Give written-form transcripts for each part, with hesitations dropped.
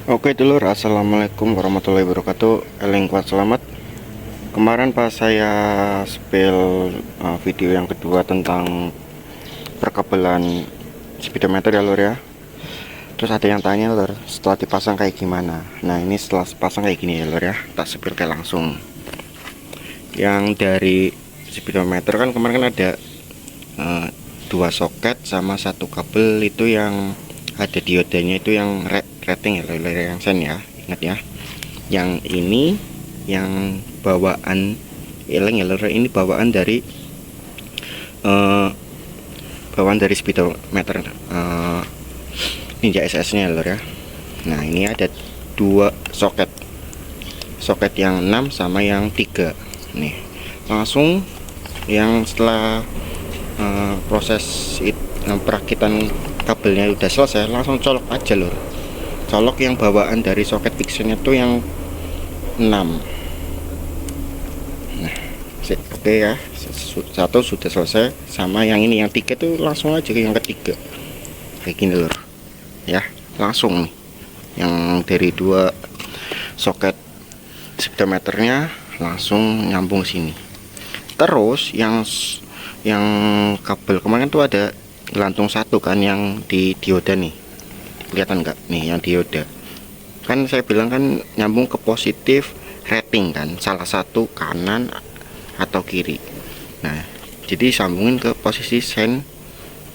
Oke dulur, assalamualaikum warahmatullahi wabarakatuh. Eling kuat selamat. Kemarin pas saya spill video yang kedua tentang perkabelan speedometer ya lur ya. Terus ada yang tanya lur, setelah dipasang kayak gimana? Nah ini setelah pasang kayak gini ya lur ya, tak spill kayak langsung. Yang dari speedometer kan kemarin kan ada dua soket sama satu kabel itu yang ada diodenya itu yang rating ya lur, yang sen ya, ingat ya. Yang ini yang bawaan eleng ya lur, ini bawaan dari speedometer Ninja SS nya lur ya. Nah ini ada dua soket yang 6 sama yang 3 nih. Langsung yang setelah proses perakitan kabelnya udah selesai, langsung colok aja lur. Colok yang bawaan dari soket fixernya tuh yang 6. Nah oke ya, satu sudah selesai. Sama yang ini yang 3 tuh langsung aja ke yang ketiga kayak gini lur ya, langsung nih yang dari dua soket speedometernya langsung nyambung sini. Terus yang kabel kemarin tuh ada gelantung satu kan yang di dioda nih, kelihatan nggak nih yang dioda kan, saya bilang kan nyambung ke positif rating kan, salah satu kanan atau kiri. Nah jadi sambungin ke posisi sen.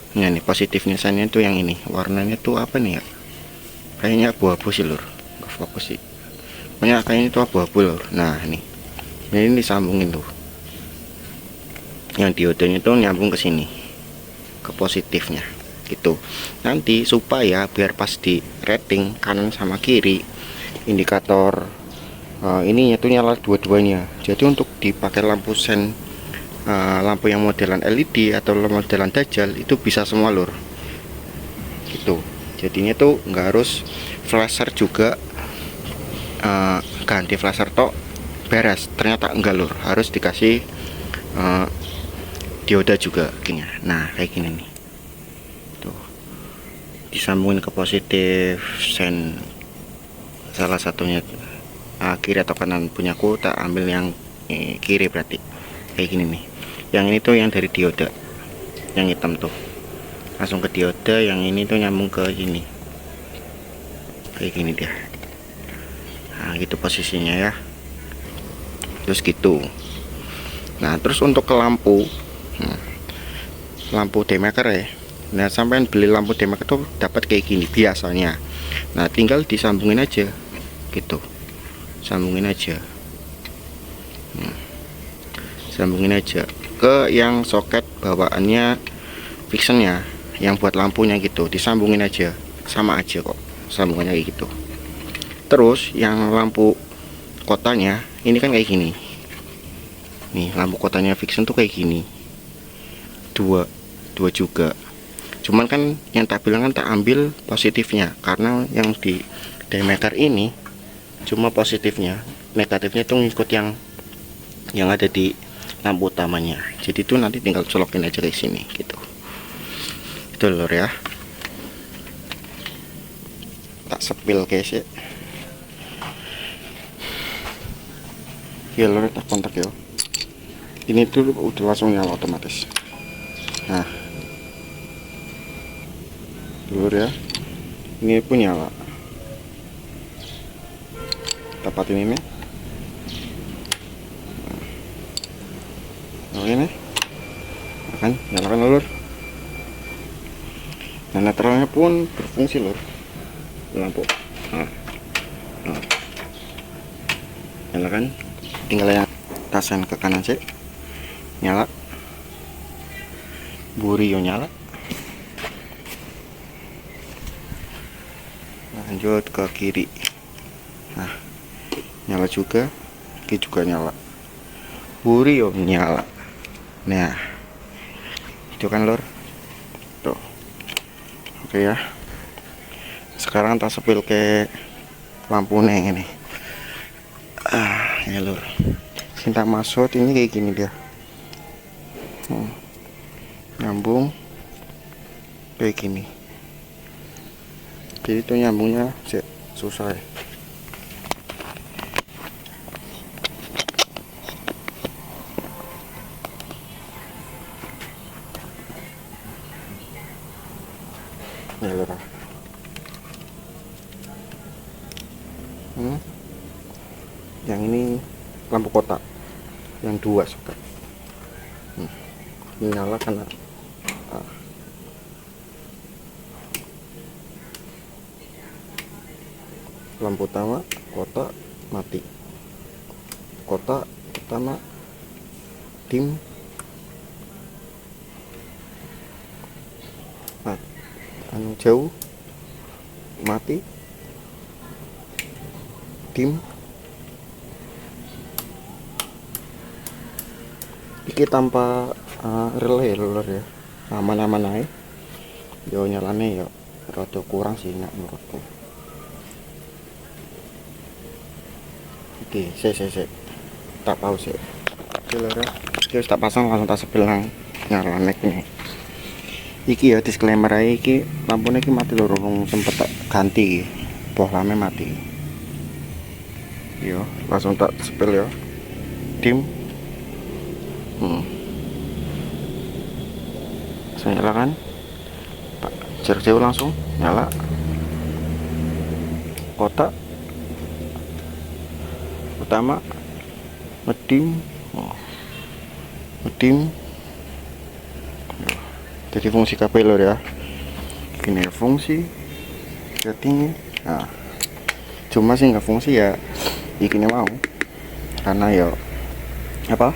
Nah nih positifnya sennya tuh yang ini, warnanya tuh apa nih ya, kayaknya abu-abu sih lur, nggak fokus sih, banyak kayaknya itu abu-abu lur. Nah ini disambungin tuh, yang diodenya tuh nyambung ke sini, ke positifnya gitu. Nanti supaya biar pas di rating kanan sama kiri, indikator ininya tuh nyala dua-duanya. Jadi untuk dipakai lampu sen, lampu yang modelan LED atau modelan Dajjal itu bisa semua lur gitu. Jadinya tuh nggak harus flasher juga, ganti flasher tok beres, ternyata enggak lur, harus dikasih dioda juga gini. Nah kayak gini nih tuh, disambungin ke positif sen salah satunya, kiri atau kanan punyaku, tak ambil yang kiri berarti kayak gini nih. Yang ini tuh yang dari dioda yang hitam tuh langsung ke dioda, yang ini tuh nyambung ke sini kayak gini dia. Nah gitu posisinya ya, terus gitu. Nah terus untuk ke lampu, lampu demaker ya. Nah sampai beli lampu demaker tuh dapat kayak gini biasanya. Nah tinggal disambungin aja gitu, sambungin aja, sambungin aja ke yang soket bawaannya fixennya, yang buat lampunya gitu, disambungin aja, sama aja kok sambungannya kayak gitu. Terus yang lampu kotanya ini kan kayak gini nih, lampu kotanya fixen tuh kayak gini, dua juga. Cuman kan yang tak bilang kan tak ambil positifnya, karena yang di diameter ini cuma positifnya, negatifnya tuh ngikut yang ada di lampu utamanya. Jadi itu nanti tinggal colokin aja ke sini gitu. Itu lur ya, tak sepil guys ya. Ya lur, tak kontak ya. Ini tuh udah langsung nyala otomatis. Nah lur ya, ini pun nyala. Tepatin ini. Oke nih, kan nyalakan lur. Nah netralnya pun berfungsi lur, lampu. Nah, nyalakan, tinggal yang tasen ke kanan sih, nyala. Burio nyala. Lanjut ke kiri, nah nyala juga, kiri juga nyala, Burio nyala. Nah itu kan lur tuh. Oke ya, sekarang tak sepil ke lampu neng ini. Ya lur, cinta masuk ini kayak gini dia, nyambung kayak gini. Jadi itu nyambungnya susah ya. Nih lur. Yang ini lampu kotak yang 2 soket. Ini nyala karena lampu utama kotak mati, kotak utama dim, jauh mati, dim. Iki tanpa relay lur ya, aman-aman aja. Yo nyalane yo rada kurang sih nak menurutku. Oke, saya tak pause. Oke lur ya, terus tak pasang langsung tak sepil nang nyalane ini. Iki ya disclaimer aja, iki lampunya iki mati lur, wong sempet tak ganti bohlame mati. Yo langsung tak sepil ya, dim. Saya nyalakan, tak jarak jauh langsung nyala, kotak utama ngedim, ngedim. Jadi fungsi kabel lor ya, ini fungsi settingnya. Nah, cuma sih nggak fungsi ya ini mau, karena ya apa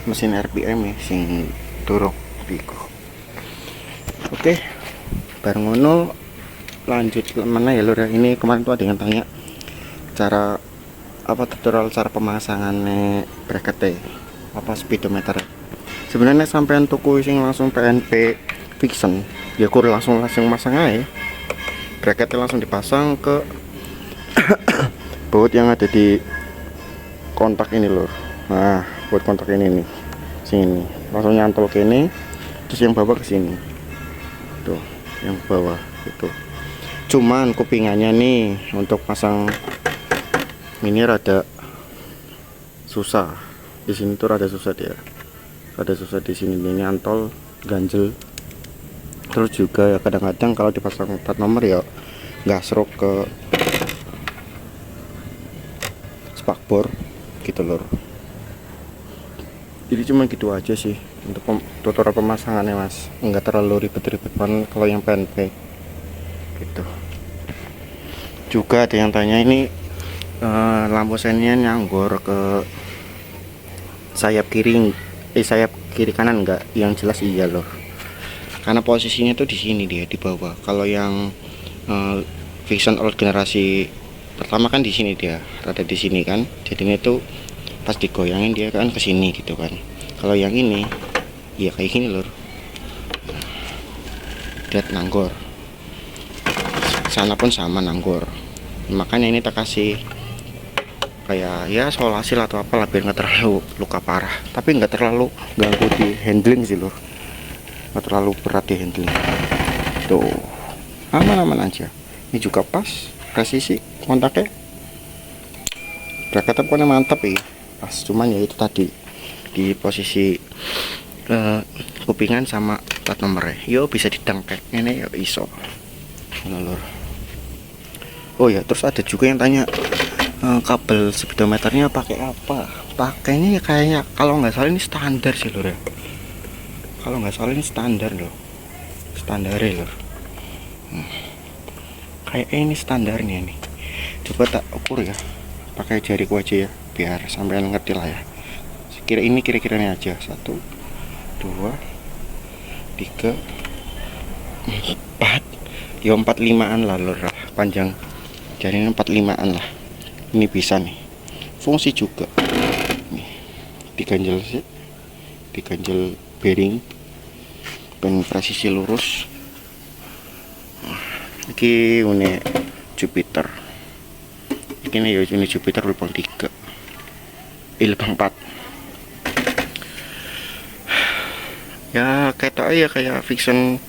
mesin RPM ya sing turun piku. Oke, bareng ngono lanjut ke mana ya lur ya. Ini kemarin tuh ada yang tanya cara apa tutorial cara pemasangannya bracket apa speedometer. Sebenarnya sampean tuku sing langsung PNP Vixen ya kur langsung masang aja bracketnya, langsung dipasang ke baut yang ada di kontak ini lur. Nah buat kontak ini nih, sini langsung nyantol ke ini, terus yang bawah ke sini tuh, yang bawah itu. Cuman kupingannya nih untuk pasang ini rada susah di sini tuh, rada susah dia, rada susah di sini ini nyantol ganjel. Terus juga ya kadang-kadang kalau dipasang plat nomor ya nggak serok ke spakbor gitu lor. Jadi cuma gitu aja sih untuk tutorial pemasangannya mas, nggak terlalu ribet-ribet banget kalau yang PNP gitu. Juga ada yang tanya ini lampu sennya nyanggor ke sayap kiri, sayap kiri kanan enggak? Yang jelas iya loh, karena posisinya tuh di sini dia di bawah. Kalau yang Vixen old generasi pertama kan di sini dia, rada di sini kan, jadinya tuh pas digoyangin dia kan ke sini gitu kan. Kalau yang ini ya kayak gini lur, lihat nanggor, sana pun sama nanggor. Makanya ini tak kasih kayak ya solasi atau apa lah biar nggak terlalu luka parah, tapi nggak terlalu ganggu di handling sih lur, nggak terlalu berat di handling tuh, aman-aman aja. Ini juga pas presisi kontaknya, bracket pokoknya mantap ya pas. Cuman ya itu tadi di posisi kupingan sama plat nomornya yo bisa didangkek ini ya iso lur. Oh ya terus ada juga yang tanya kabel speedometernya pakai apa? Pakainya ya kayaknya kalau nggak salah ini standar sih lur ya, kalau nggak salah ini standar loh, standar ya lur. Kayak ini standarnya nih, coba tak ukur ya pakai jariku aja ya biar sampean ngerti lah ya. Kira-kiranya aja 1 2 3 4 ya 45an lah lur, panjang jarinya 45an lah. Ini bisa nih fungsi juga nih, diganjel sih, diganjel bearing dan presisi lurus. Iki une Jupiter, ini ya ini Jupiter lubang 3 lubang 4 ya kayak Vixen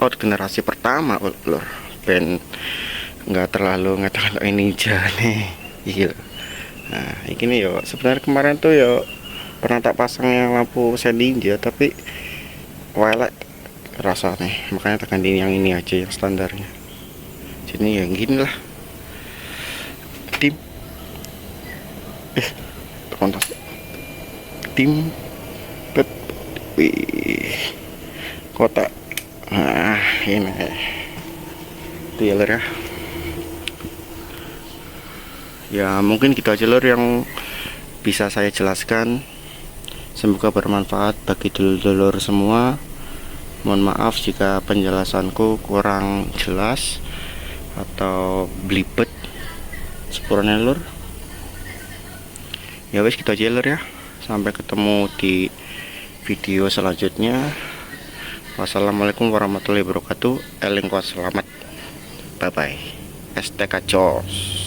out generasi pertama lor, ben nggak terlalu ngata-ngata ini nih. Iya. Nah ini yo sebenarnya kemarin tuh yo pernah tak pasangnya lampu sen ninja tapi welek rasanya, makanya tak ganti yang ini aja yang standarnya. Jadi ya gini lah tim kontak tim pet kotak. Nah ini dealer ya. Ya mungkin gitu aja lor yang bisa saya jelaskan. Semoga bermanfaat bagi dulur-dulur semua. Mohon maaf jika penjelasanku kurang jelas atau belibet sepurane lur. Ya wes gitu aja lur ya. Sampai ketemu di video selanjutnya. Wassalamualaikum warahmatullahi wabarakatuh. Eling kuat selamat. Bye bye. STK Jos.